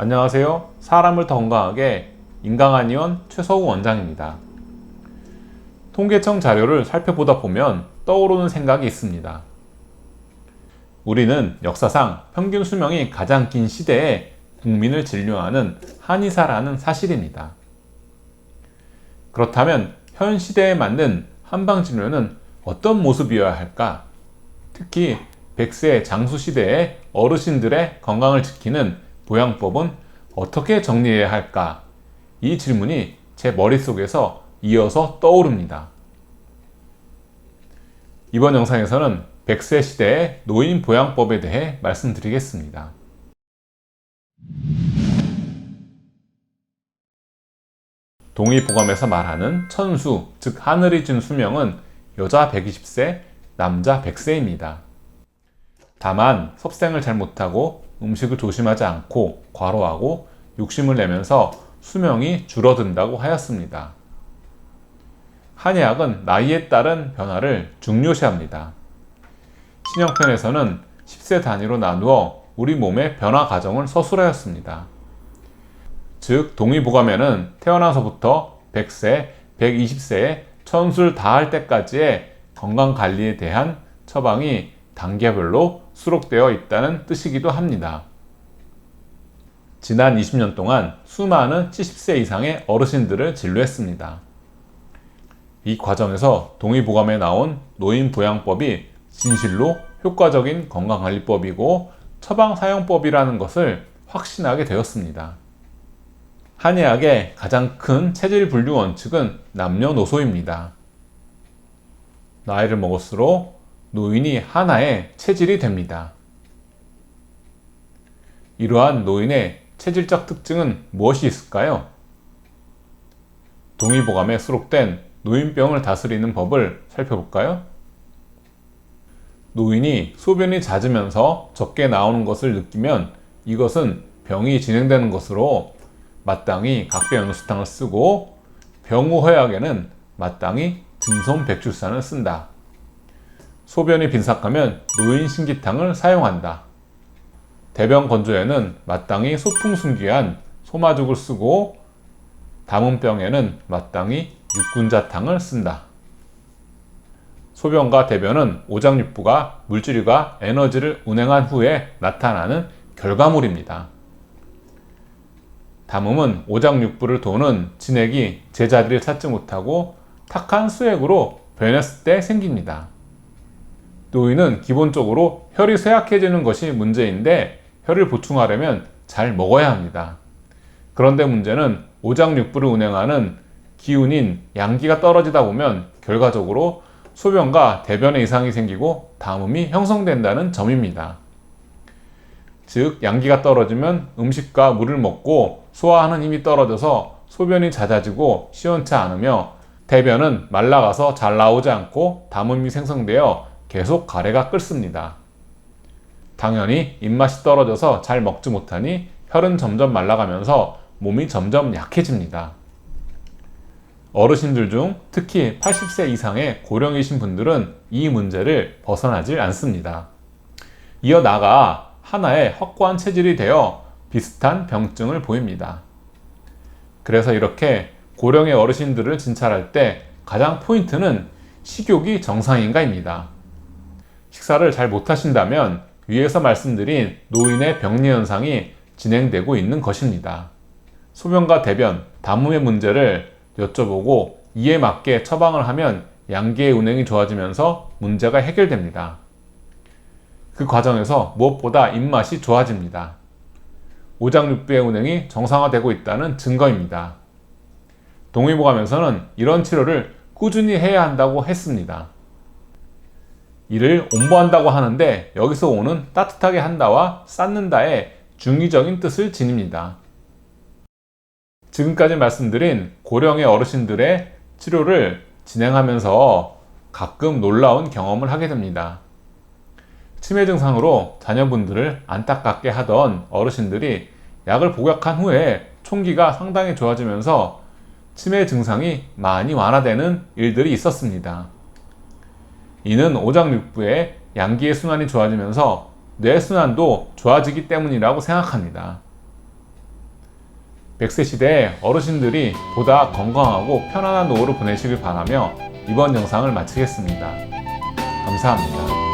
안녕하세요. 사람을 더 건강하게 인강한의원 최서우 원장입니다. 통계청 자료를 살펴보다 보면 떠오르는 생각이 있습니다. 우리는 역사상 평균 수명이 가장 긴 시대에 국민을 진료하는 한의사라는 사실입니다. 그렇다면 현 시대에 맞는 한방진료는 어떤 모습이어야 할까? 특히 100세 장수시대의 어르신들의 건강을 지키는 보양법은 어떻게 정리해야 할까? 이 질문이 제 머릿속에서 이어서 떠오릅니다. 이번 영상에서는 100세 시대의 노인 보양법에 대해 말씀드리겠습니다. 동의보감에서 말하는 천수, 즉 하늘이 준 수명은 여자 120세, 남자 100세입니다. 다만 섭생을 잘 못하고 음식을 조심하지 않고 과로하고 욕심을 내면서 수명이 줄어든다고 하였습니다. 한의학은 나이에 따른 변화를 중요시합니다. 신형편에서는 10세 단위로 나누어 우리 몸의 변화 과정을 서술하였습니다. 즉 동의보감에는 태어나서부터 100세, 120세에 천수를 다할 때까지의 건강관리에 대한 처방이 단계별로 수록되어 있다는 뜻이기도 합니다. 지난 20년 동안 수많은 70세 이상의 어르신들을 진료했습니다. 이 과정에서 동의보감에 나온 노인보양법이 진실로 효과적인 건강관리법이고 처방사용법이라는 것을 확신하게 되었습니다. 한의학의 가장 큰 체질 분류 원칙은 남녀노소입니다. 나이를 먹을수록 노인이 하나의 체질이 됩니다. 이러한 노인의 체질적 특징은 무엇이 있을까요? 동의보감에 수록된 노인병을 다스리는 법을 살펴볼까요? 노인이 소변이 잦으면서 적게 나오는 것을 느끼면 이것은 병이 진행되는 것으로 마땅히 각배연수탕을 쓰고 병우허약에는 마땅히 등손백출산을 쓴다. 소변이 빈삭하면 노인신기탕을 사용한다. 대변 건조에는 마땅히 소풍순귀한 소마죽을 쓰고 담음병에는 마땅히 육군자탕을 쓴다. 소변과 대변은 오장육부가 물질과 에너지를 운행한 후에 나타나는 결과물입니다. 담음은 오장육부를 도는 진액이 제자리를 찾지 못하고 탁한 수액으로 변했을 때 생깁니다. 노인은 기본적으로 혈이 쇠약해지는 것이 문제인데 혈을 보충하려면 잘 먹어야 합니다. 그런데 문제는 오장육부를 운행하는 기운인 양기가 떨어지다 보면 결과적으로 소변과 대변에 이상이 생기고 담음이 형성된다는 점입니다. 즉 양기가 떨어지면 음식과 물을 먹고 소화하는 힘이 떨어져서 소변이 잦아지고 시원치 않으며 대변은 말라가서 잘 나오지 않고 담음이 생성되어 계속 가래가 끓습니다. 당연히 입맛이 떨어져서 잘 먹지 못하니 혈은 점점 말라가면서 몸이 점점 약해집니다. 어르신들 중 특히 80세 이상의 고령이신 분들은 이 문제를 벗어나질 않습니다. 이어 나아가 하나의 확고한 체질이 되어 비슷한 병증을 보입니다. 그래서 이렇게 고령의 어르신들을 진찰할 때 가장 포인트는 식욕이 정상인가입니다. 식사를 잘 못하신다면 위에서 말씀드린 노인의 병리 현상이 진행되고 있는 것입니다. 소변과 대변, 담음의 문제를 여쭤보고 이에 맞게 처방을 하면 양기의 운행이 좋아지면서 문제가 해결됩니다. 그 과정에서 무엇보다 입맛이 좋아집니다. 오장육부의 운행이 정상화되고 있다는 증거입니다. 동의보감에서는 이런 치료를 꾸준히 해야 한다고 했습니다. 이를 온보한다고 하는데 여기서 오는 따뜻하게 한다와 쌓는다의 중의적인 뜻을 지닙니다. 지금까지 말씀드린 고령의 어르신들의 치료를 진행하면서 가끔 놀라운 경험을 하게 됩니다. 치매 증상으로 자녀분들을 안타깝게 하던 어르신들이 약을 복약한 후에 총기가 상당히 좋아지면서 치매 증상이 많이 완화되는 일들이 있었습니다. 이는 오장육부의 양기의 순환이 좋아지면서 뇌순환도 좋아지기 때문이라고 생각합니다. 100세 시대에 어르신들이 보다 건강하고 편안한 노후를 보내시길 바라며 이번 영상을 마치겠습니다. 감사합니다.